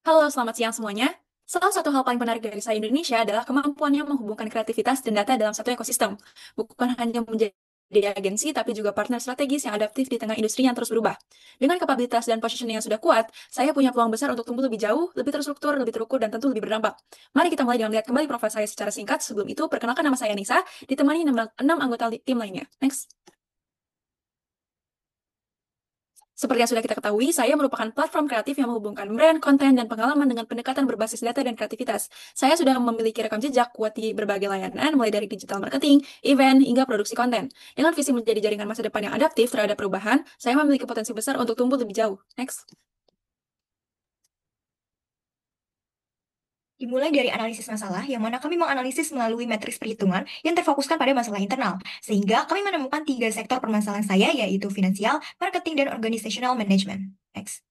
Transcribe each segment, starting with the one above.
Halo, selamat siang semuanya. Salah satu hal paling menarik dari saya Indonesia adalah kemampuannya menghubungkan kreativitas dan data dalam satu ekosistem. Bukan hanya menjadi agensi, tapi juga partner strategis yang adaptif di tengah industri yang terus berubah. Dengan kapabilitas dan positioning yang sudah kuat, saya punya peluang besar untuk tumbuh lebih jauh, lebih terstruktur, lebih terukur, dan tentu lebih berdampak. Mari kita mulai dengan melihat kembali profil saya secara singkat. Sebelum itu, perkenalkan nama saya Nisa, ditemani 6 anggota tim lainnya. Next. Seperti yang sudah kita ketahui, saya merupakan platform kreatif yang menghubungkan brand, konten, dan pengalaman dengan pendekatan berbasis data dan kreativitas. Saya sudah memiliki rekam jejak kuat di berbagai layanan, mulai dari digital marketing, event, hingga produksi konten. Dengan visi menjadi jaringan masa depan yang adaptif terhadap perubahan, saya memiliki potensi besar untuk tumbuh lebih jauh. Next. Dimulai dari analisis masalah, yang mana kami menganalisis melalui matriks perhitungan yang terfokuskan pada masalah internal. Sehingga kami menemukan 3 sektor permasalahan saya, yaitu finansial, marketing, dan organizational management. Next.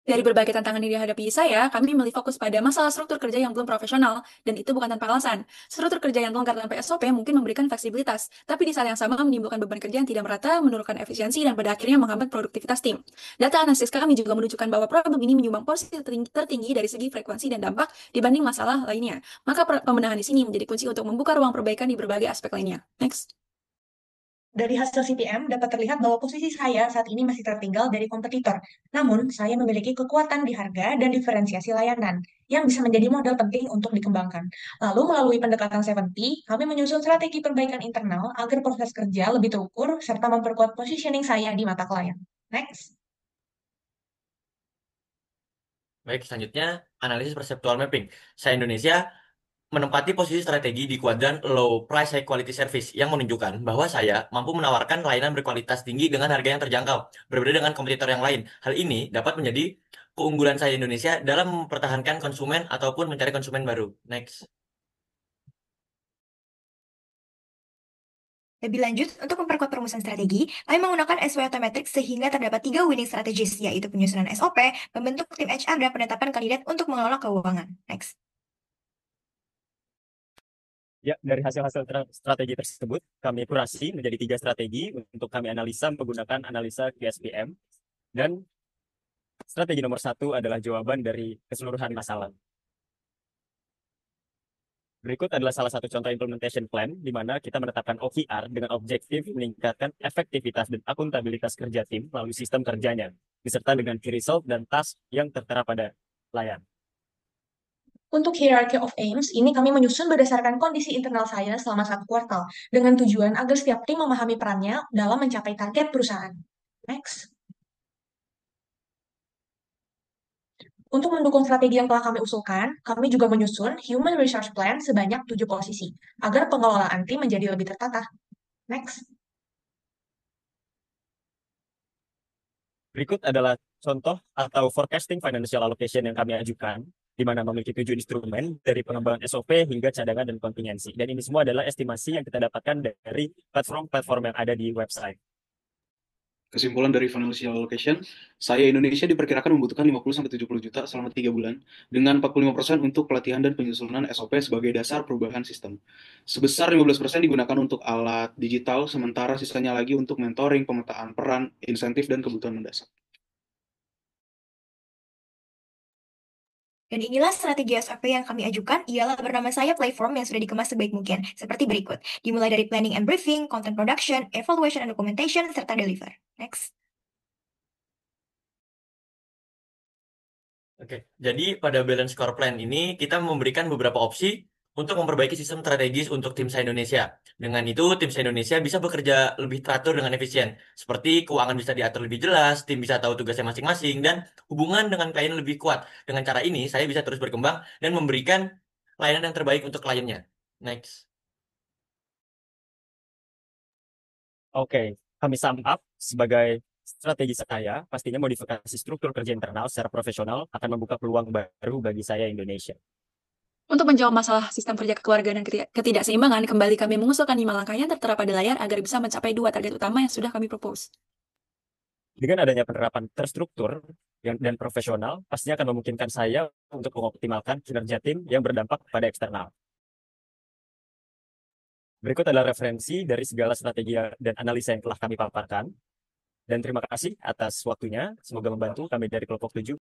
Dari berbagai tantangan yang dihadapi saya, kami memilih fokus pada masalah struktur kerja yang belum profesional, dan itu bukan tanpa alasan. Struktur kerja yang longgar tanpa SOP mungkin memberikan fleksibilitas, tapi di saat yang sama menimbulkan beban kerja yang tidak merata, menurunkan efisiensi, dan pada akhirnya menghambat produktivitas tim. Data analisis kami juga menunjukkan bahwa problem ini menyumbang porsi tertinggi dari segi frekuensi dan dampak dibanding masalah lainnya. Maka pembenahan di sini menjadi kunci untuk membuka ruang perbaikan di berbagai aspek lainnya. Next. Dari hasil CPM dapat terlihat bahwa posisi saya saat ini masih tertinggal dari kompetitor. Namun, saya memiliki kekuatan di harga dan diferensiasi layanan yang bisa menjadi modal penting untuk dikembangkan. Lalu, melalui pendekatan 70, kami menyusun strategi perbaikan internal agar proses kerja lebih terukur serta memperkuat positioning saya di mata klien. Next. Baik, selanjutnya analisis perseptual mapping. Saya Indonesia menempati posisi strategi di kuadran low price high quality service yang menunjukkan bahwa saya mampu menawarkan layanan berkualitas tinggi dengan harga yang terjangkau, berbeda dengan kompetitor yang lain. Hal ini dapat menjadi keunggulan saya Indonesia dalam mempertahankan konsumen ataupun mencari konsumen baru. Next. Lebih lanjut, untuk memperkuat perumusan strategi, kami menggunakan SW Automatrix sehingga terdapat 3 winning strategies, yaitu penyusunan SOP, membentuk tim HR, dan penetapan kandidat untuk mengelola keuangan. Next. Ya, dari hasil-hasil strategi tersebut, kami kurasi menjadi 3 strategi untuk kami analisa menggunakan analisa QSPM. Dan strategi nomor 1 adalah jawaban dari keseluruhan masalah. Berikut adalah salah satu contoh implementation plan, di mana kita menetapkan OKR dengan objektif meningkatkan efektivitas dan akuntabilitas kerja tim melalui sistem kerjanya, beserta dengan key result dan task yang tertera pada layar. Untuk hierarchy of aims, ini kami menyusun berdasarkan kondisi internal saya selama 1 kuartal, dengan tujuan agar setiap tim memahami perannya dalam mencapai target perusahaan. Next. Untuk mendukung strategi yang telah kami usulkan, kami juga menyusun Human Resource Plan sebanyak 7 posisi, agar pengelolaan tim menjadi lebih tertata. Next. Berikut adalah contoh atau forecasting financial allocation yang kami ajukan, di mana memiliki 7 instrumen dari pengembangan SOP hingga cadangan dan kontingensi. Dan ini semua adalah estimasi yang kita dapatkan dari platform-platform yang ada di website. Kesimpulan dari financial allocation, saya Indonesia diperkirakan membutuhkan 50-70 juta selama 3 bulan, dengan 45% untuk pelatihan dan penyusunan SOP sebagai dasar perubahan sistem. Sebesar 15% digunakan untuk alat digital, sementara sisanya lagi untuk mentoring, pemetaan peran, insentif, dan kebutuhan mendasar. Dan inilah strategi SOP yang kami ajukan, ialah bernama saya Platform yang sudah dikemas sebaik mungkin, seperti berikut. Dimulai dari planning and briefing, content production, evaluation and documentation, serta deliver. Next. Oke, jadi pada balance core plan ini kita memberikan beberapa opsi untuk memperbaiki sistem strategis untuk tim saya Indonesia. Dengan itu, tim saya Indonesia bisa bekerja lebih teratur dengan efisien. Seperti keuangan bisa diatur lebih jelas, tim bisa tahu tugasnya masing-masing, dan hubungan dengan klien lebih kuat. Dengan cara ini, saya bisa terus berkembang dan memberikan layanan yang terbaik untuk kliennya. Next. Oke, kami sum up sebagai strategi saya, pastinya modifikasi struktur kerja internal secara profesional akan membuka peluang baru bagi saya Indonesia. Untuk menjawab masalah sistem kerja kekeluargaan dan ketidakseimbangan, kembali kami mengusulkan 5 langkah yang tertera pada layar agar bisa mencapai 2 target utama yang sudah kami propose. Dengan adanya penerapan terstruktur dan profesional, pastinya akan memungkinkan saya untuk mengoptimalkan kinerja tim yang berdampak pada eksternal. Berikut adalah referensi dari segala strategi dan analisa yang telah kami paparkan. Dan terima kasih atas waktunya. Semoga membantu kami dari kelompok 7